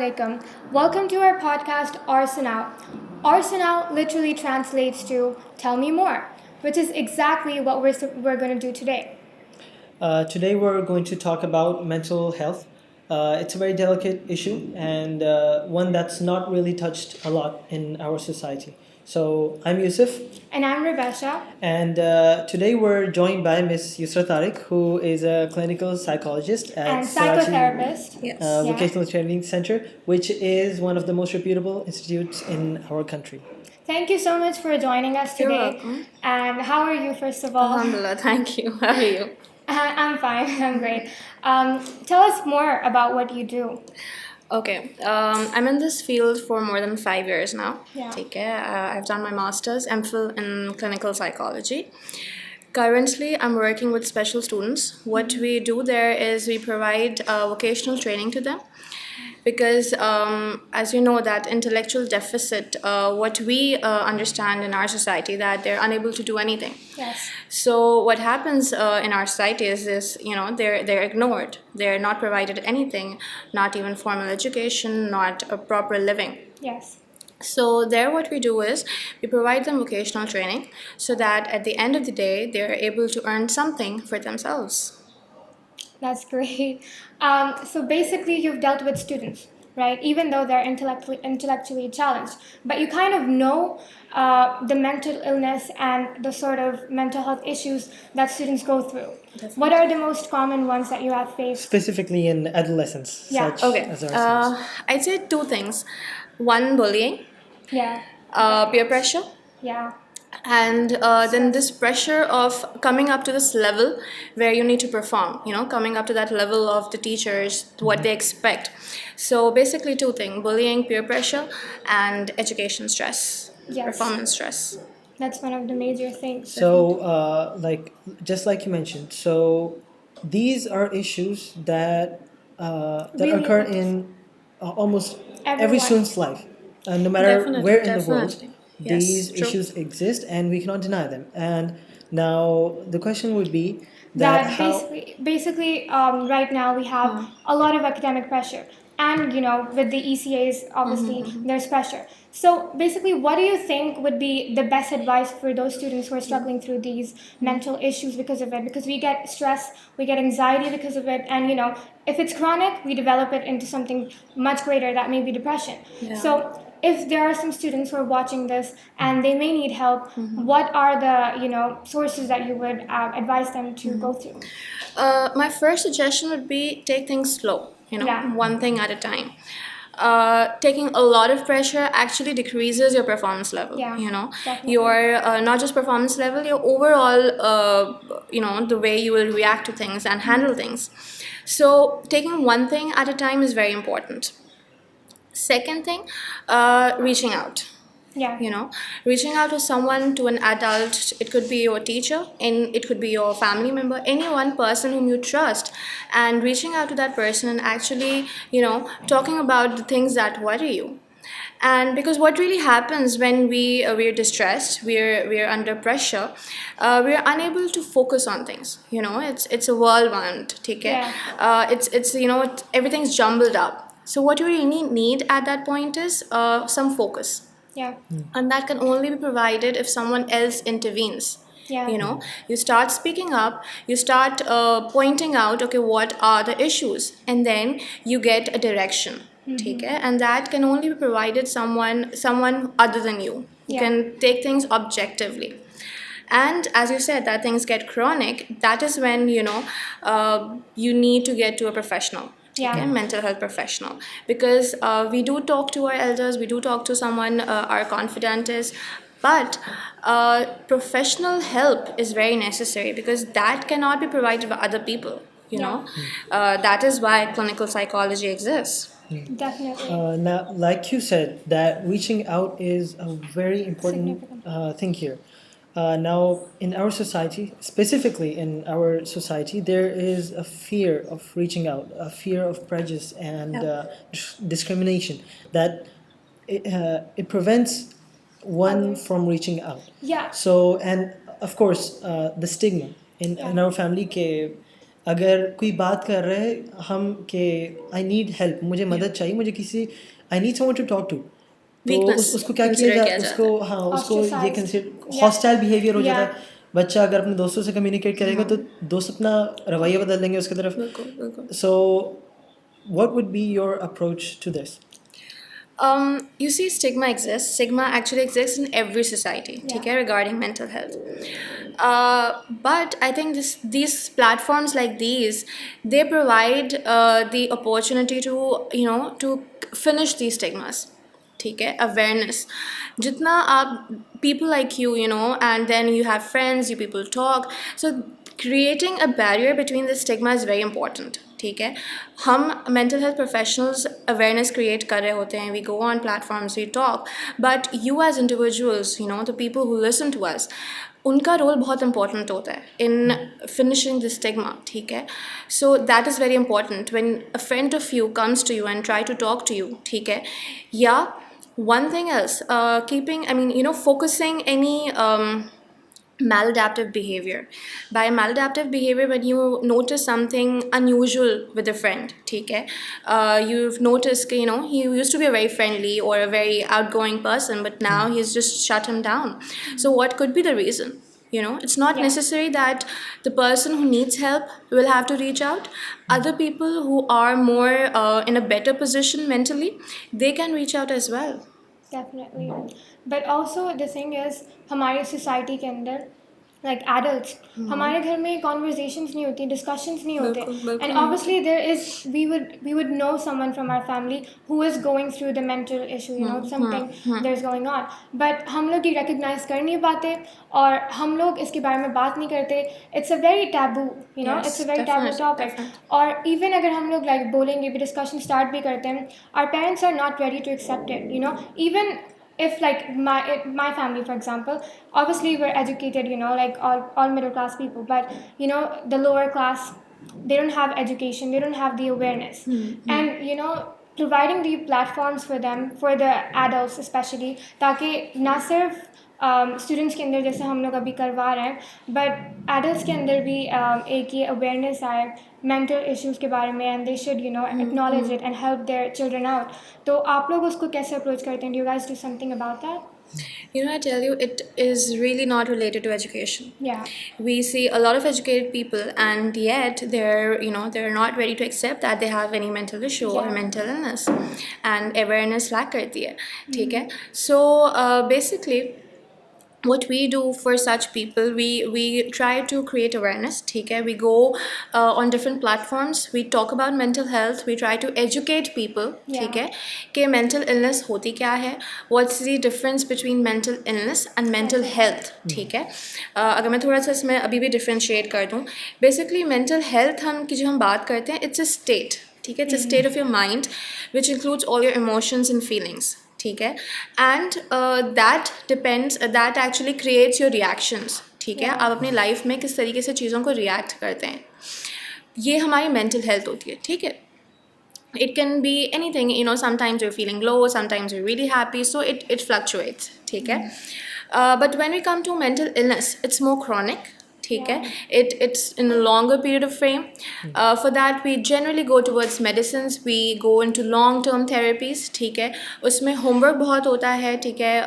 alaikum. Welcome to our podcast, Sunao. Sunao literally translates to tell me more, which is exactly what we're going to do today. Today we're going to talk about mental health. It's a very delicate issue and one that's not really touched a lot in our society. So I'm Yusuf, And I'm Rebecca. and today we're joined by Miss Yusra Tariq, who is a clinical psychologist at And Karachi psychotherapist. Yes. Yeah. Vocational Training Center, which is one of the most reputable institutes in our country. Thank you so much for joining us You're today. welcome. And how are you, first of all? Alhamdulillah, thank you. How are you? I'm fine. I'm great. Tell us more about what you do. Okay, I'm in this field for more than 5 years now. Yeah. Okay, I've done my master's, MPhil in clinical psychology. Currently, I'm working with special students. What we do there is we provide vocational training to them. Because as you know, that intellectual deficit, what we understand in our society, that they're unable to do anything. Yes. So what happens in our society is this, they're ignored. They're not provided anything, not even formal education, not a proper living. Yes. So there what we do is we provide them vocational training so that at the end of the day, they're able to earn something for themselves. That's great. So basically, you've dealt with students, right? Even though they're intellectually challenged, but you kind of know the mental illness and the sort of mental health issues that students go through. Definitely. What are the most common ones that you have faced? Specifically in adolescence, Yeah. such Okay, as ourselves. I'd say two things. One, bullying, Yeah. peer pressure, Yeah. and then this pressure of coming up to this level where you need to perform, coming up to that level of the teachers, what they expect. So basically two things: bullying, peer pressure, and education stress, Yes. performance stress. That's one of the major things. So, just like you mentioned, so these are issues that Really occur affect in almost every Everyone. student's life, no matter Definitely, where in the world. definitely. Yes, These true. issues exist, and we cannot deny them. And now the question would be that how basically right now we have a lot of academic pressure, and with the ECAs obviously there's pressure. So basically, what do you think would be the best advice for those students who are struggling through these mental issues because of it? Because we get stress, we get anxiety because of it, and if it's chronic, we develop it into something much greater that may be depression. Yeah. So if there are some students who are watching this and they may need help, what are the sources that you would advise them to go through? My first suggestion would be take things slow, Yeah. one thing at a time. Taking a lot of pressure actually decreases your performance level. Yeah, definitely. Your not just performance level, your overall, the way you will react to things and handle things. So taking one thing at a time is very important. Second thing, reaching out. Yeah. Reaching out to someone, to an adult. It could be your teacher, and it could be your family member, any one person whom you trust, and reaching out to that person and actually talking about the things that worry you. And because what really happens when we're distressed, we're under pressure, we're unable to focus on things. It's a whirlwind. Okay? Yeah. It's everything's jumbled up. So what you really need at that point is some focus. Yeah. And that can only be provided if someone else intervenes. Yeah. You start speaking up, you start pointing out, okay, what are the issues, and then you get a direction. Okay? And that can only be provided someone other than you, who Yeah. can take things objectively. And as you said, that things get chronic, that is when you need to get to a professional. Yeah. Okay, mental health professional, because we do talk to our elders, we do talk to someone our confidant is, but professional help is very necessary, because that cannot be provided by other people. That is why clinical psychology exists. Definitely. now, like you said, that reaching out is a very important Significant. thing here. Now, in our society, specifically in our society, there is a fear of reaching out, a fear of prejudice and discrimination that it prevents one from reaching out. Yeah. So, and of course, the stigma in our family, ke, अगर कोई बात कर रहे हैं हम कि I need help, मुझे मदद चाहिए, मुझे किसी I need someone to talk to, तो Weakness उसको क्या किया consider जाए, किया उसको जाता है. हाँ उसको ये Ostracized. Consider Yeah. Hostile behaviour हो जाता Yeah. है. बच्चा अगर अपने दोस्तों से कम्युनिकेट करेगा तो दोस्त अपना रवैया बदल देंगे उसकी तरफ. बिल्कुल बिल्कुल. So what would be your approach to this? You see, stigma exists. Stigma actually exists in every society, Yeah. okay, regarding mental health. But I think these platforms like these, they provide the opportunity to, to finish these stigmas. ठीक है, awareness. जितना आप people like you, and then you have friends, you people talk. So creating a barrier between the stigma is very important. ठीक है, हम mental health professionals awareness create कर रहे होते हैं, we go on platforms, we talk, but you as individuals, the people who listen to us, उनका role बहुत important होता है in finishing the stigma. ठीक है, so that is very important. When a friend of you comes to you and try to talk to you, ठीक है, yeah, one thing else, focusing any maladaptive behavior. By maladaptive behavior, when you notice something unusual with a friend, ठीक है, you've noticed, he used to be a very friendly or a very outgoing person, but now he's just shut him down. So what could be the reason? It's not Yeah. necessary that the person who needs help will have to reach out. Other people who are more in a better position mentally, they can reach out as well. Definitely. But also the thing is हमारी society के अंदर like adults हमारे घर में conversations नहीं होती, discussions नहीं होते, बिल्कुल, बिल्कुल and नहीं obviously there is we would know someone from our family who is going through the mental issue, something there's going on, but हम लोग ये recognize कर नहीं पाते और हम लोग इसके बारे में बात नहीं करते. It's a very taboo, Yes, it's a very taboo definitely, topic. definitely. और even अगर हम लोग like बोलेंगे भी, discussion start भी करते हैं, our parents are not ready to accept it, even if like my family, for example, obviously we're educated, like all middle class people, but the lower class, they don't have education, they don't have the awareness. And providing the platforms for them, for the adults especially, ताकि ना सिर्फ students के अंदर जैसे हम लोग अभी करवा रहे हैं, बट एडल्ट्स के अंदर भी एक ये अवेयरनेस आए मेंटल इश्यूज़ के बारे में, and they should acknowledge it and help their children out. तो आप लोग उसको कैसे अप्रोच करते हैं? Do you guys do something about that? I tell you, it is really not related to education. Yeah. We see a lot of educated people, and yet they're not ready to accept that they have any mental issue or Yeah. mental illness, and awareness lack करती है, ठीक है. So basically, what we do for such people, we try to create awareness, ठीक है. We go on different platforms, we talk about mental health, we try to educate people, ठीक है, कि mental illness होती क्या है, what's the difference between mental illness and mental health, ठीक है. अगर मैं थोड़ा सा इसमें अभी भी differentiate कर दूँ, basically mental health की जो हम बात करते हैं, it's a state, ठीक है, it's a state of your mind which includes all your emotions and feelings, ठीक है, and that actually creates your reactions, ठीक है. आप अपनी लाइफ में किस तरीके से चीज़ों को रिएक्ट करते हैं, ये हमारी मेंटल हेल्थ होती है, ठीक है. It can be anything, sometimes you're feeling low, sometimes you're really happy, so it fluctuates, ठीक है. But when we come to mental illness, it's more chronic, ठीक है. It's in a longer period of frame. For that we generally go towards medicines, we go into long term therapies, ठीक है. उसमें homework बहुत होता है, ठीक है.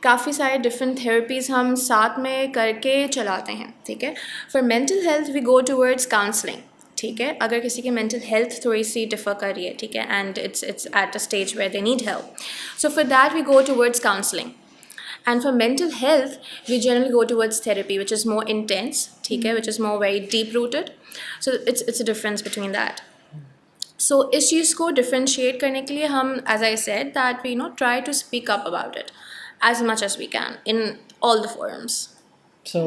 काफ़ी सारे different therapies हम साथ में करके चलाते हैं, ठीक है. For mental health we go towards counseling, ठीक है. अगर किसी की mental health थोड़ी सी differ कर रही है, ठीक है, and it's at a stage where they need help, so for that we go towards counseling. And for mental health, we generally go towards therapy, which is more intense, ठीक है, which is more very deep rooted. So it's a difference between that. So इस चीज़ को differentiate करने के लिए हम, as I said, that we try to speak up about it as much as we can in all the forums. So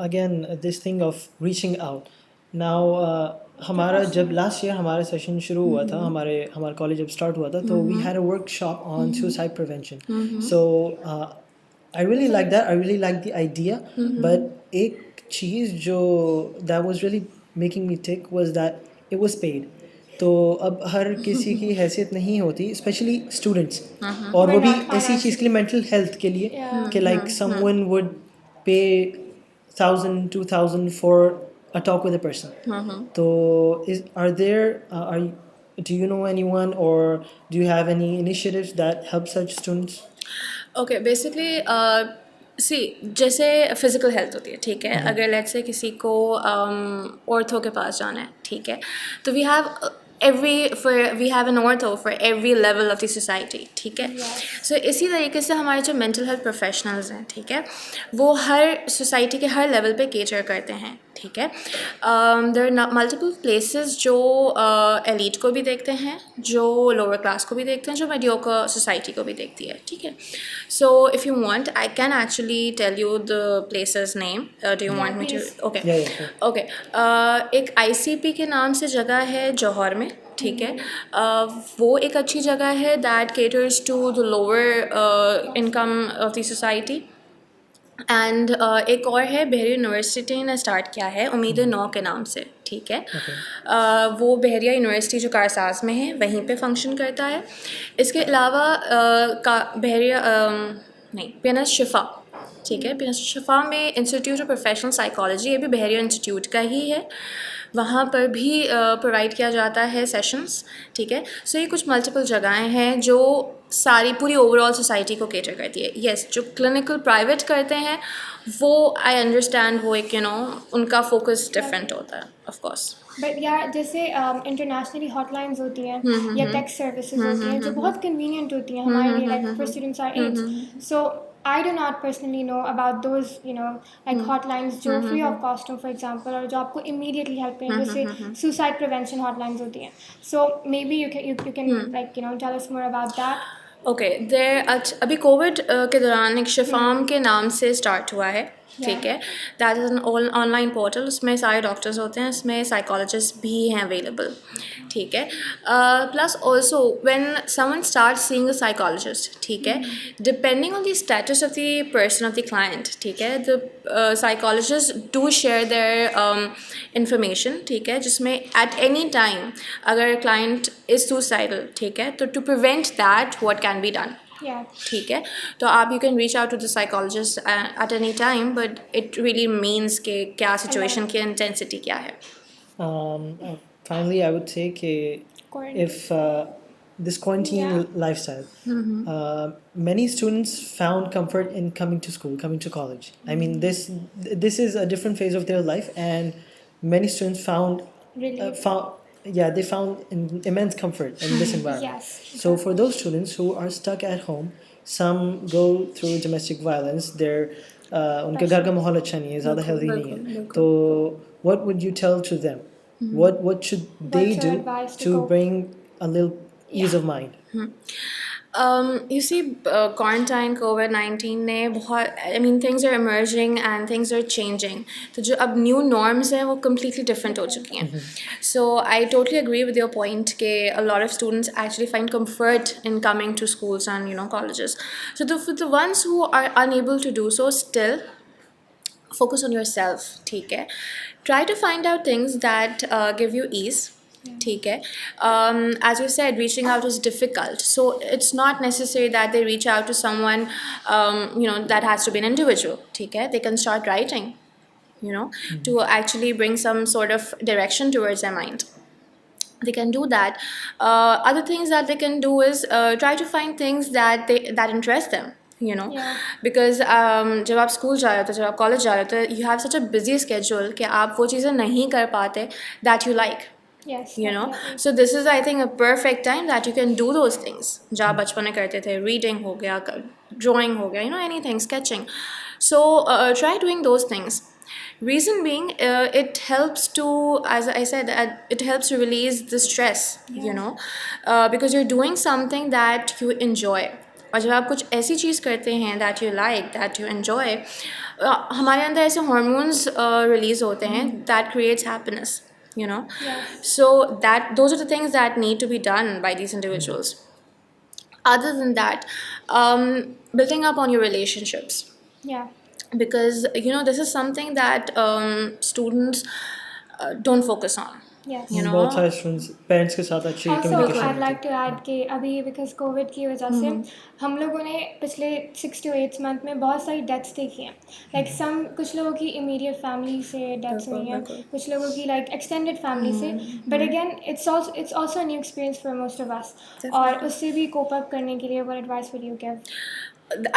again, this thing of reaching out. Now हमारा जब last year हमारा session शुरू हुआ था, हमारा college जब start हुआ था, तो we had a workshop on suicide prevention. So I really like that, I really like the idea, but एक चीज़ जो that was really making me tick was that it was paid. तो अब हर किसी की हैसियत नहीं होती, स्पेशली स्टूडेंट्स, और वो भी ऐसी चीज़ के लिए, मेंटल हेल्थ के लिए, कि लाइक समवन वुड पे 1,000 2,000 for a talk with a person. So do you know anyone, or do you have any initiatives that help such students? Okay basically see जैसे फिजिकल हेल्थ होती है, ठीक है, अगर लेट्स से किसी को ortho के पास जाना है, ठीक है, तो we have an ortho for every level of the society, ठीक है. सो इसी तरीके से हमारे जो मेंटल हेल्थ प्रोफेशनल्स हैं, ठीक है, वो हर सोसाइटी के हर लेवल पे केटर करते हैं, ठीक है. देयर आर मल्टीपल प्लेसेस जो एलीट को भी देखते हैं, जो लोअर क्लास को भी देखते हैं, जो मीडियोकर सोसाइटी को भी देखती है, ठीक है. So if you want I can actually tell you the places name. Do you want me to? Okay okay. एक आईसीपी के नाम से जगह है जौहर में, ठीक है. वो एक अच्छी जगह है that caters to the lower income of the society. And एक और है बहरिया यूनिवर्सिटी ने स्टार्ट किया है उम्मीद नौ के नाम से, ठीक है. वो बहरिया यूनिवर्सिटी जो कारसाज में है वहीं पे फंक्शन करता है. इसके अलावा बहरिया नहीं पीएनएस शिफा, ठीक है, पीएनएस शिफा में इंस्टीट्यूट ऑफ प्रोफेशनल साइकोलॉजी, ये भी बहरिया इंस्टीट्यूट का ही है, वहाँ पर भी प्रोवाइड किया जाता है सेशंस, ठीक है. सो ये कुछ मल्टीपल जगहें हैं जो सारी पूरी ओवरऑल सोसाइटी को केटर करती है. येस, जो क्लिनिकल प्राइवेट करते हैं वो आई अंडरस्टैंड, वो एक उनका फोकस डिफरेंट होता है ऑफ कोर्स. बट यार जैसे इंटरनेशनली हॉटलाइंस होती हैं या टेक्स्ट सर्विसेज होती हैं जो बहुत कन्वीनियंट होती हैं हमारे लिए, like for students our age. So I do not personally know about those, like hotlines जो free of cost हो, for example, और जो आपको immediately help करें, जैसे suicide prevention hotlines होती हैं. So maybe you can like tell us more about that. Okay. अभी कोविड के दौरान एक शिफाम के नाम से स्टार्ट हुआ है, ठीक है. That is an online portal. उसमें सारे डॉक्टर्स होते हैं, उसमें साइकोलॉजिस्ट भी हैं अवेलेबल, ठीक है. Plus also when someone start seeing a psychologist, ठीक है, depending on the status of the person of the client, ठीक है, the psychologist do share their information, ठीक है, जिसमें एट एनी टाइम अगर क्लाइंट इज़ सुसाइडल, ठीक है, तो to prevent that what can be done, ठीक है. तो आप you can reach out to the psychologist at any time, but it really means कि क्या सिचुएशन की इंटेंसिटी क्या है. Finally, I would say if this quarantine lifestyle, many students found comfort in coming to school, coming to college. I mean, this is a different phase of their life, and many students they found immense comfort in this environment. So for those students who are stuck at home, some go through domestic violence. They're उनके घर का माहौल अच्छा नहीं है, ज़्यादा healthy नहीं है. तो what would you tell to them? What should they do to bring a little ease of mind? You see, quarantine COVID-19 ने बहुत, I mean, things are emerging and things are changing. तो जो अब new norms हैं वो completely different हो चुकी हैं. So I totally agree with your point कि a lot of students actually find comfort in coming to schools and colleges. So for the ones who are unable to do so, still focus on yourself, ठीक है. Try to find out things that give you ease. ठीक है. As you said, reaching out is difficult, so it's not necessary that they reach out to someone that has to be an individual, ठीक है. They can start writing, to actually bring some sort of direction towards their mind. They can do that. Other things that they can do is try to find things that interest them, because जब आप school जा रहे होते, जब आप college जा रहे होते, you have such a busy schedule कि आप वो चीज़ें नहीं कर पाते that you like. So this is, I think, a perfect time that you can do those things जो आप बचपन में करते थे. Reading हो गया, drawing हो गया, anything, sketching. So try doing those things. Reason being, it helps to, as I said, it helps to release the stress, because you're doing something that you enjoy. और जब आप कुछ ऐसी चीज़ करते हैं that you like, that you enjoy, हमारे अंदर ऐसे hormones release होते हैं that creates happiness. So those are the things that need to be done by these individuals. Other than that, building up on your relationships, because this is something that students don't focus on. Yes. You know? बहुत सारे students parents के साथ अच्छी Also, communication I'd like to add कि अभी because COVID की वजह से हम लोगों ने पिछले 6 to 8 month में बहुत सारी deaths देखी हैं. Like कुछ लोगों की immediate family से deaths हुई हैं, कुछ लोगों की like extended family से. But again, it's also a new experience for most of us. और उससे भी cope up करने के लिए what advice would you give?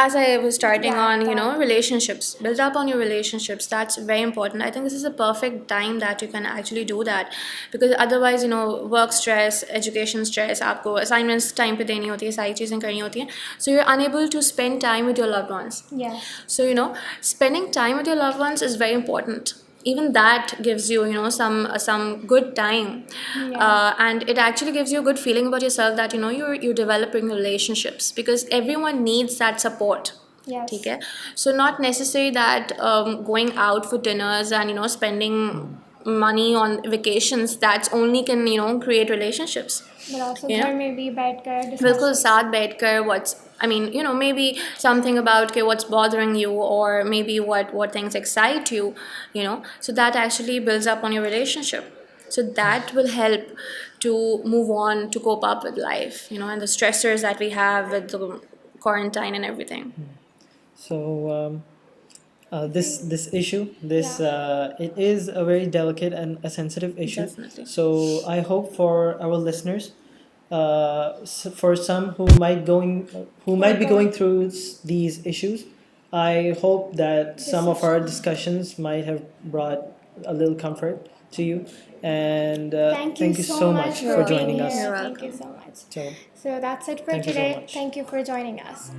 As I was starting Yeah, on, that. relationships, build up on your relationships. That's very important. I think this is a perfect time that you can actually do that, because otherwise, work stress, education stress, आपको assignments time पे देनी होती है, सारी चीज़ें करनी होती हैं, so you're unable to spend time with your loved ones. Yes. So spending time with your loved ones is very important. Even that gives you some good time. And it actually gives you a good feeling about yourself that you're developing relationships, because everyone needs that support. Yes. Okay? So not necessary that going out for dinners and spending money on vacations, that's only can create relationships. But also You know? घर में भी बैठकर बिल्कुल discuss. साथ बैठकर maybe something about what's bothering you, or maybe what things excite you, so that actually builds up on your relationship. So that will help to move on, to cope up with life, and the stressors that we have with the quarantine and everything. So this issue, it is a very delicate and a sensitive issue. Definitely. So I hope for our listeners, for some who might be going through these issues, I hope that some of our discussions might have brought a little comfort to you. And thank you so much for being joining us. here. You're Thank you welcome. so much. So So that's it for thank you so today. much. Thank you for joining us.